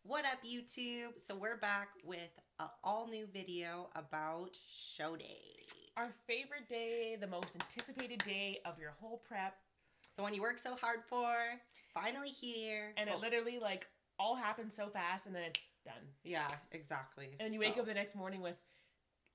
What up, YouTube? So we're back with an all-new video about show day. Our favorite day, the most anticipated day of your whole prep. The one you worked so hard for. It's finally here. And it literally all happens so fast and then it's done. Yeah, exactly. And then you wake up the next morning with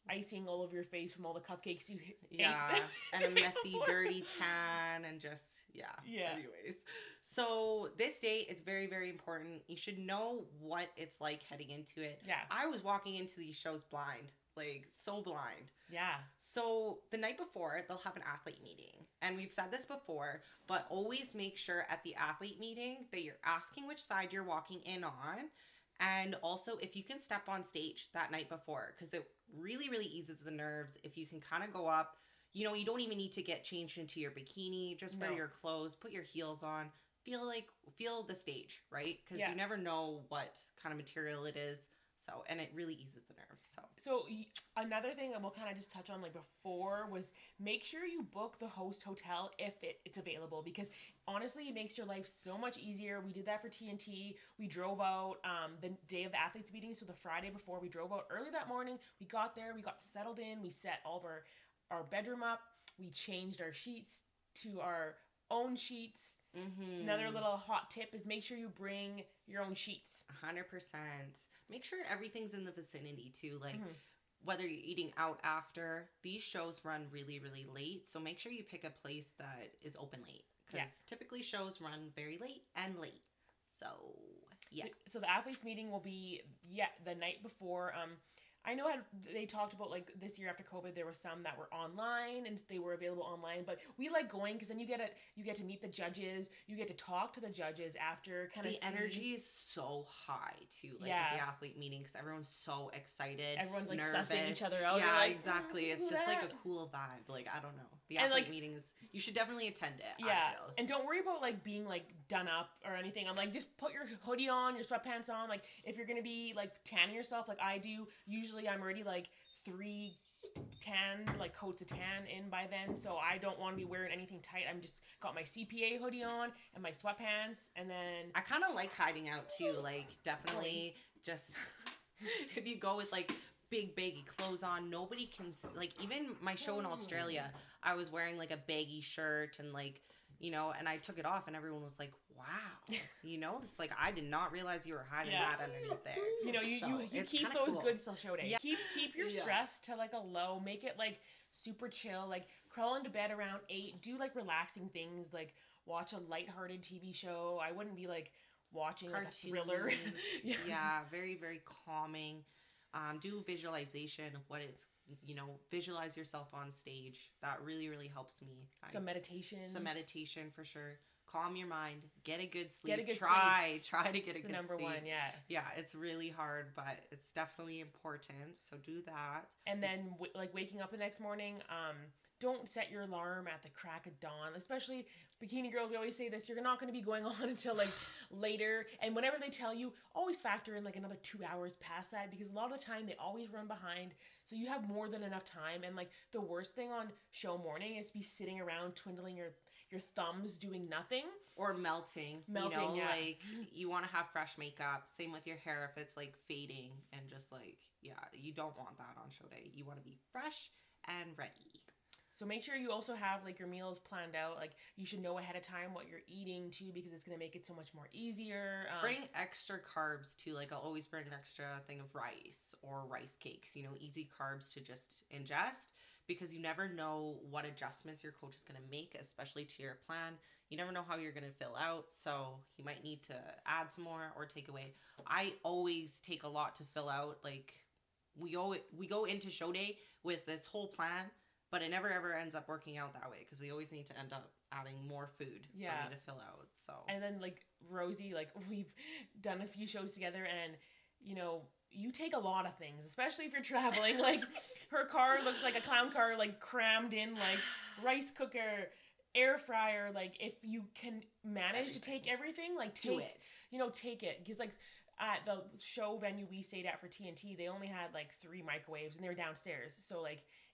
icing all over your face from all the cupcakes you yeah, ate. and a messy, dirty tan, and just yeah. Anyways, so this day is very, very important. You should know what it's like heading into it. Yeah. I was walking into these shows blind, like so blind. Yeah. So the night before, they'll have an athlete meeting. And we've said this before, but always make sure at the athlete meeting that you're asking which side you're walking in on. And also, if you can step on stage that night before, because it really, really eases the nerves. If you can kind of go up, you don't even need to get changed into your bikini. Just wear your clothes, put your heels on, feel the stage, right? Because you never know what kind of material it is. So, and it really eases the nerves. So another thing that we'll kind of just touch on before was make sure you book the host hotel if it's available, because honestly it makes your life so much easier. We did that for TNT. We drove out the day of the athletes meeting, so the Friday before. We drove out early that morning. We got there, we got settled in, we set all of our bedroom up, we changed our sheets to our own sheets. Another little hot tip is make sure you bring your own sheets. 100%. Make sure everything's in the vicinity too. Like whether you're eating out after, these shows run really, really late. So make sure you pick a place that is open late. Because typically shows run very late and late. So, yeah. So the athletes meeting will be the night before. I know they talked about this year after COVID, there were some that were online and they were available online, but we like going because then you get to meet the judges, you get to talk to the judges after. The energy is so high too, at the athlete meeting, because everyone's so excited. Everyone's nervous. sussing each other out. Yeah, exactly. It's just a cool vibe. I don't know. The athlete meetings, you should definitely attend it. Yeah, and don't worry about being done up or anything. I'm just put your hoodie on, your sweatpants on. If you're gonna be tanning yourself like I do, usually I'm already 3 coats of tan in by then, so I don't want to be wearing anything tight. I'm just got my CPA hoodie on and my sweatpants, and then I kind of like hiding out too. Definitely just if you go with big baggy clothes on, nobody can even my show in Australia, I was wearing a baggy shirt and and I took it off and everyone was like, wow, this I did not realize you were hiding that underneath there. You keep those cool. Good till show day. Keep your stress to a low, make it super chill, crawl into bed around 8, do relaxing things, watch a lighthearted TV show. I wouldn't be watching a thriller. Yeah, very, very calming. Do visualization of what it's, visualize yourself on stage. That really, really helps me. Some meditation. Some meditation for sure. Calm your mind. Get a good sleep. Get a good Try to get a good sleep. Number one, yeah. Yeah, it's really hard, but it's definitely important. So do that. And then, waking up the next morning, don't set your alarm at the crack of dawn. Especially bikini girls, we always say this, you're not going to be going on until later. And whenever they tell you, always factor in another 2 hours past that, because a lot of the time they always run behind. So you have more than enough time. And the worst thing on show morning is to be sitting around twiddling your thumbs doing nothing. Or melting. You want to have fresh makeup. Same with your hair if it's fading and just you don't want that on show day. You want to be fresh and ready. So make sure you also have your meals planned out. You should know ahead of time what you're eating too, because it's gonna make it so much more easier. Bring extra carbs too. I'll always bring an extra thing of rice or rice cakes. Easy carbs to just ingest, because you never know what adjustments your coach is gonna make, especially to your plan. You never know how you're gonna fill out, so you might need to add some more or take away. I always take a lot to fill out. We go into show day with this whole plan, but it never ever ends up working out that way, because we always need to end up adding more food for me to fill out. So. And then Rosie, we've done a few shows together, and you take a lot of things, especially if you're traveling. Her car looks like a clown car, crammed in rice cooker, air fryer. If you can manage to take everything, do it. Take it, because at the show venue we stayed at for TNT, they only had 3 microwaves and they were downstairs. So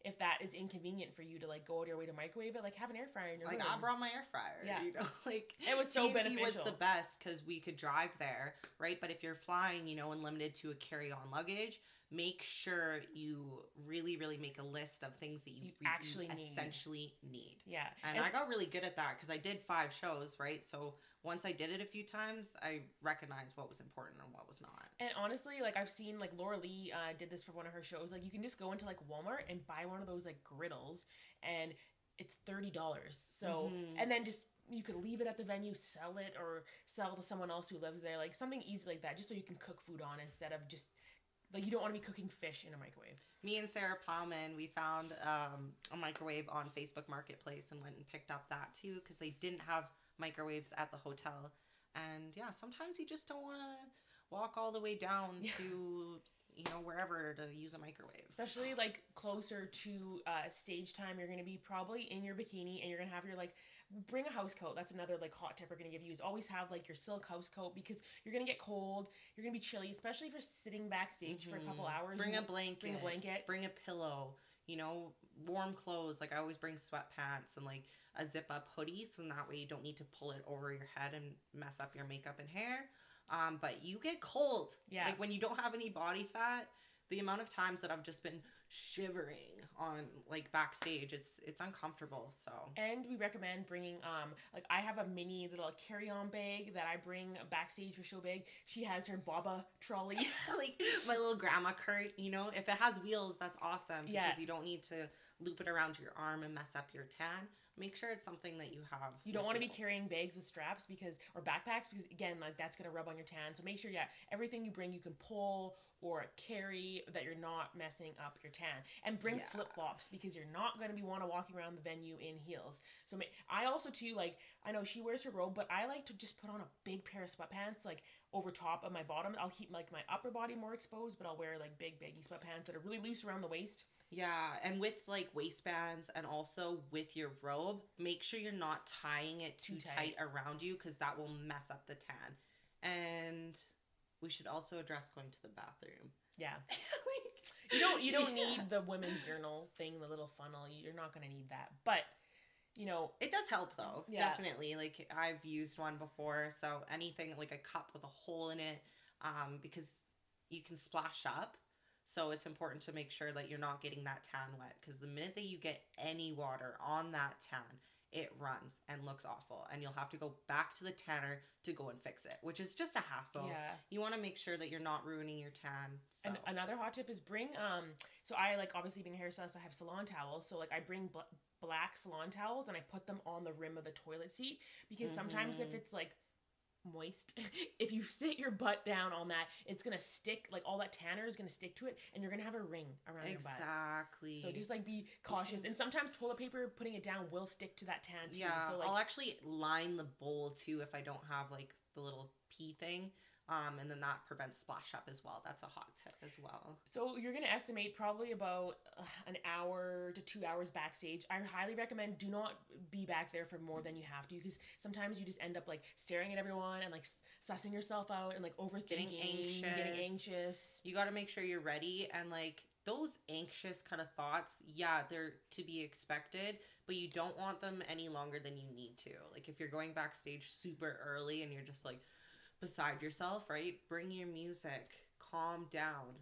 if that is inconvenient for you to like go out of your way to microwave it, like have an air fryer in your Like hood. I brought my air fryer, Yeah. like It was so TNT was the beneficial. best because we could drive there, right? But if you're flying, and limited to a carry-on luggage, make sure you really, really make a list of things that You you actually need. essentially need. Yeah. And I got really good at that because I did 5 shows, right? So once I did it a few times, I recognized what was important and what was not. And honestly, like I've seen like Laura Lee did this for one of her shows. Like you can just go into like Walmart and buy one of those like griddles, and it's $30. So Hmm. and then just you could leave it at the venue, sell it, or sell to someone else who lives there, like something easy like that, just so you can cook food on instead of just like you don't want to be cooking fish in a microwave. Me and Sarah Plowman, we found a microwave on Facebook Marketplace and went and picked up that too because they didn't have microwaves at the hotel. And yeah, sometimes you just don't want to walk all the way down Yeah. to wherever to use a microwave. Especially like closer to stage time, you're gonna be probably in your bikini and you're gonna have your like bring a house coat. That's another like hot tip we're gonna give you is always have like your silk house coat because you're gonna get cold, you're gonna be chilly, especially if you're sitting backstage for a couple hours. Bring a blanket. Bring a blanket. Bring a pillow. Warm clothes. Like I always bring sweatpants and like a zip up hoodie, so that way you don't need to pull it over your head and mess up your makeup and hair. But you get cold. Yeah. Like when you don't have any body fat, the amount of times that I've just been shivering on like backstage, it's uncomfortable. So. And we recommend bringing like I have a mini little carry-on bag that I bring backstage for show bag. She has her Baba trolley. Like my little grandma cart, if it has wheels, that's awesome because Yeah. you don't need to loop it around your arm and mess up your tan. Make sure it's something that you have. You don't want to be wheels. carrying bags with straps or backpacks because again like that's gonna rub on your tan. So make sure everything you bring you can pull or carry that you're not messing up your tan. And bring Yeah. flip flops because you're not gonna be want to walking around the venue in heels. So I also too like I know she wears her robe, but I like to just put on a big pair of sweatpants like over top of my bottom. I'll keep like my upper body more exposed, but I'll wear like big baggy sweatpants that are really loose around the waist. Yeah, and with like waistbands and also with your robe, make sure you're not tying it too tight around you because that will mess up the tan. And we should also address going to the bathroom. Yeah. Like, you don't need the women's urinal thing, the little funnel. You're not gonna need that. But it does help though. Yeah. Definitely. Like I've used one before, so anything like a cup with a hole in it, because you can splash up. So it's important to make sure that you're not getting that tan wet because the minute that you get any water on that tan, it runs and looks awful, and you'll have to go back to the tanner to go and fix it, which is just a hassle. Yeah. You want to make sure that you're not ruining your tan. So. And another hot tip is bring so I like obviously being a hairstylist, I have salon towels. So like I bring black salon towels and I put them on the rim of the toilet seat because sometimes if it's like moist, if you sit your butt down on that, it's gonna stick, like all that tanner is gonna stick to it and you're gonna have a ring around your butt. Exactly. So just like be cautious. And sometimes toilet paper, putting it down will stick to that tan too. Yeah, So like I'll actually line the bowl too if I don't have like the little pee thing. And then that prevents splash up as well. That's a hot tip as well. so you're gonna estimate probably about an hour to 2 hours backstage. I highly recommend do not be back there for more than you have to because sometimes you just end up like staring at everyone and like sussing yourself out and like overthinking, getting anxious. You got to make sure you're ready, and like those anxious kind of thoughts, yeah, they're to be expected, but you don't want them any longer than you need to. Like if you're going backstage super early and you're just like beside yourself, right? Bring your music, calm down,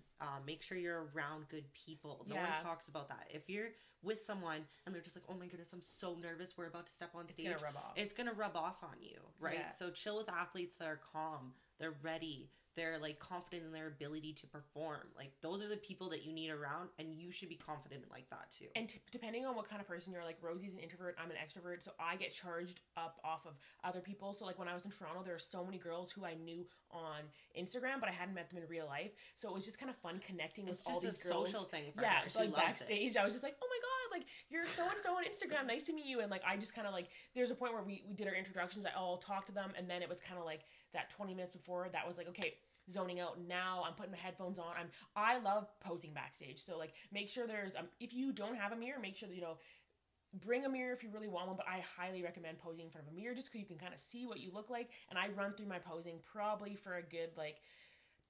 make sure you're around good people. No one talks about that. If you're with someone and they're just like, oh my goodness, I'm so nervous, we're about to step on stage, it's gonna rub off on you, right? Yeah. So chill with athletes that are calm, they're ready, they're like confident in their ability to perform. Like those are the people that you need around, and you should be confident like that too. And depending on what kind of person you're, like Rosie's an introvert, I'm an extrovert, so I get charged up off of other people. So like when I was in Toronto, there were so many girls who I knew on Instagram, but I hadn't met them in real life. So it was just kind of fun connecting with all these girls. It's just a social thing for her. She like loves backstage, I was just like, oh my god, like you're so and so on Instagram, nice to meet you. And like I just kind of like there's a point where we did our introductions, I all talked to them, and then it was kind of like that 20 minutes before that was like okay. Zoning out. Now I'm putting my headphones on. I love posing backstage. So like make sure there's if you don't have a mirror, make sure that bring a mirror if you really want one, but I highly recommend posing in front of a mirror just because you can kind of see what you look like. And I run through my posing probably for a good like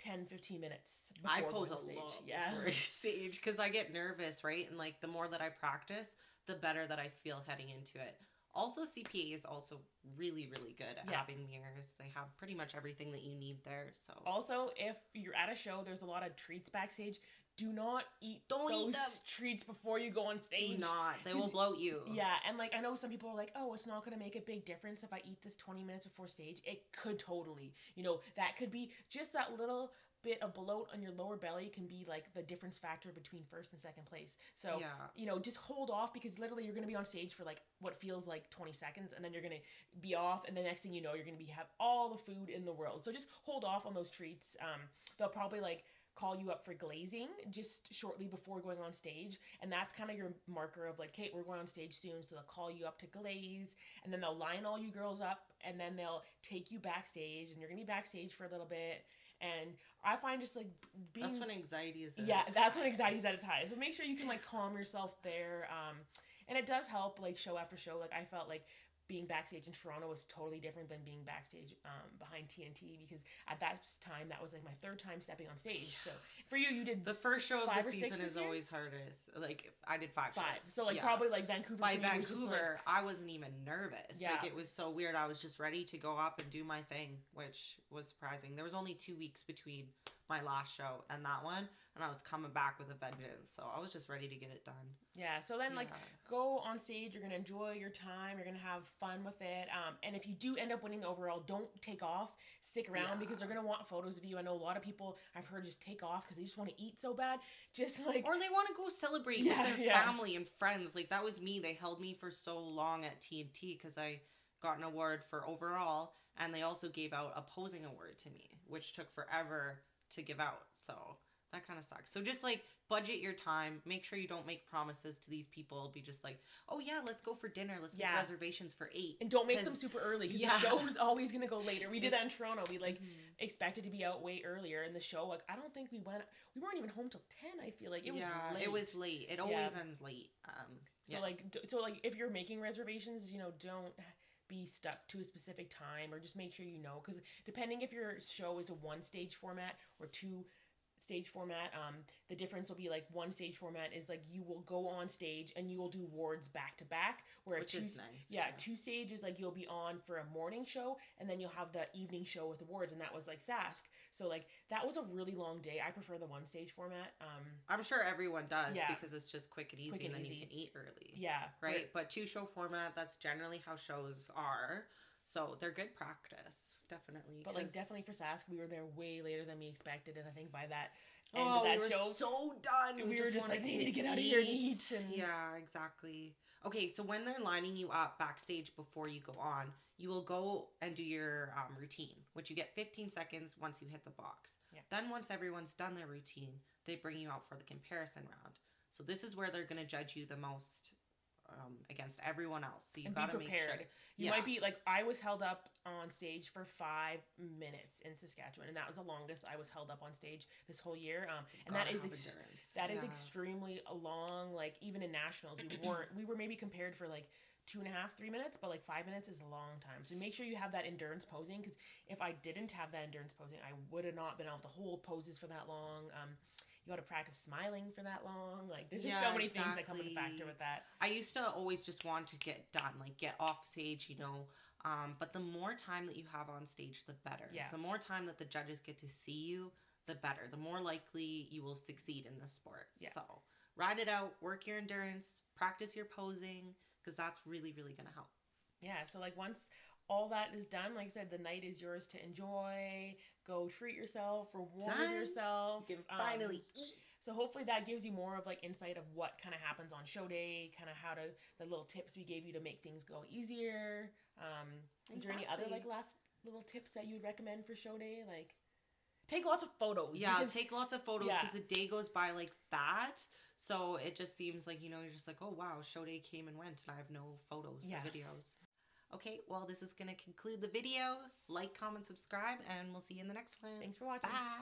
10-15 minutes I before pose going a on stage. lot Yeah. before stage because I get nervous, right? And like the more that I practice, the better that I feel heading into it. Also, CPA is also really, really good at Yeah. having mirrors. They have pretty much everything that you need there. So Also, if you're at a show, there's a lot of treats backstage. Do not eat don't eat those them. treats before you go on Do stage. not. They will 'Cause bloat you. yeah, and like I know some people are like, "Oh, it's not going to make a big difference if I eat this 20 minutes before stage." It could totally. That could be just that little bit of bloat on your lower belly can be like the difference factor between first and second place. So, Yeah. just hold off because literally you're going to be on stage for like what feels like 20 seconds and then you're going to be off and the next thing you know you're going to be have all the food in the world. So just hold off on those treats. They'll probably like call you up for glazing just shortly before going on stage, and that's kind of your marker of like, Kate, we're going on stage soon, so they'll call you up to glaze, and then they'll line all you girls up, and then they'll take you backstage, and you're gonna be backstage for a little bit. And I find just like being That's when anxiety is at yeah, its that's when anxiety's at its highest. highest. So make sure you can like calm yourself there. And it does help like show after show. Like I felt like being backstage in Toronto was totally different than being backstage behind TNT because at that time that was like my third time stepping on stage. So for you, you did The first show of five the or six season this is year? always hardest. Like I did five Five. shows. So like Yeah. probably like Vancouver By for you was just like Vancouver, I wasn't even nervous. yeah. Like it was so weird. I was just ready to go up and do my thing, which was surprising. There was only 2 weeks between my last show and that one, and I was coming back with a vengeance. So I was just ready to get it done. Yeah, so then like Yeah. go on stage, you're gonna enjoy your time, you're gonna have fun with it. And if you do end up winning the overall, don't take off, stick around because they're Yeah. gonna want photos of you. I know a lot of people I've heard just take off because they just want to eat so bad. Just like Or they want to go celebrate with yeah, their yeah, family and friends. Like that was me. They held me for so long at TNT because I got an award for overall, and they also gave out a posing award to me, which took forever to give out. So that kind of sucks. So just like budget your time. Make sure you don't make promises to these people. Be just like, oh yeah, let's go for dinner. Let's make yeah. reservations for 8. And don't make them 'Cause- super early because yeah. the show's always gonna go later. We did that in Toronto. We like Mhm. expected to be out way earlier, and the show like I don't think we weren't even home till 10. I feel like it was Yeah, late. it was late. It always ends late. So Yeah. like if you're making reservations, don't be stuck to a specific time or just make sure you know because depending if your show is a one stage format or two stage format, the difference will be like one stage format is like you will go on stage and you will do wards back to back where Which is nice. yeah, two stages like you'll be on for a morning show and then you'll have the evening show with awards, and that was like Sask. So like that was a really long day. I prefer the one stage format. I'm sure everyone does Yeah. because it's just quick and easy, Quick and and then easy. you can eat early. Yeah, Right? But 2 show format, that's generally how shows are. So they're good practice, definitely. but like 'cause- definitely for Sask, we were there way later than we expected, and I think by that end Oh, of that we were show, so done. we were just wanted like, we need to get out of here and eat. And Yeah, exactly. Okay, so when they're lining you up backstage before you go on, you will go and do your routine, which you get 15 seconds once you hit the box. Yeah. Then once everyone's done their routine, they bring you out for the comparison round. So this is where they're going to judge you the most against everyone else. So you and got be to make sure. prepared. You Yeah. might be like I was held up on stage for 5 minutes in Saskatchewan, and that was the longest I was held up on stage this whole year. And that Gotta is have endurance. that is Yeah. extremely long. Like even in nationals, we were maybe compared for like 2.5, 3 minutes, but like 5 minutes is a long time. So make sure you have that endurance posing because if I didn't have that endurance posing, I would have not been able to hold poses for that long. You got to practice smiling for that long. Like there's just so many things that come into factor with that. I used to always just want to get done, like get off stage. But the more time that you have on stage, the better. Yeah. The more time that the judges get to see you, the better. The more likely you will succeed in this sport. Yeah. So ride it out, work your endurance, practice your posing, because that's really, really going to help. Yeah, so like once all that is done, like I said, the night is yours to enjoy. Go treat yourself, reward Done. yourself. You can finally eat. So hopefully that gives you more of like insight of what kind of happens on show day, kind of how to the little tips we gave you to make things go easier. Is there any other Exactly. like last little tips that you would recommend for show day? Like take lots of photos. Yeah, because- take lots of photos yeah. because the day goes by like that. So it just seems like, you're just like, oh wow, show day came and went and I have no photos Yeah. or videos. Okay, well, this is going to conclude the video. Like, comment, subscribe, and we'll see you in the next one. Thanks for watching. Bye.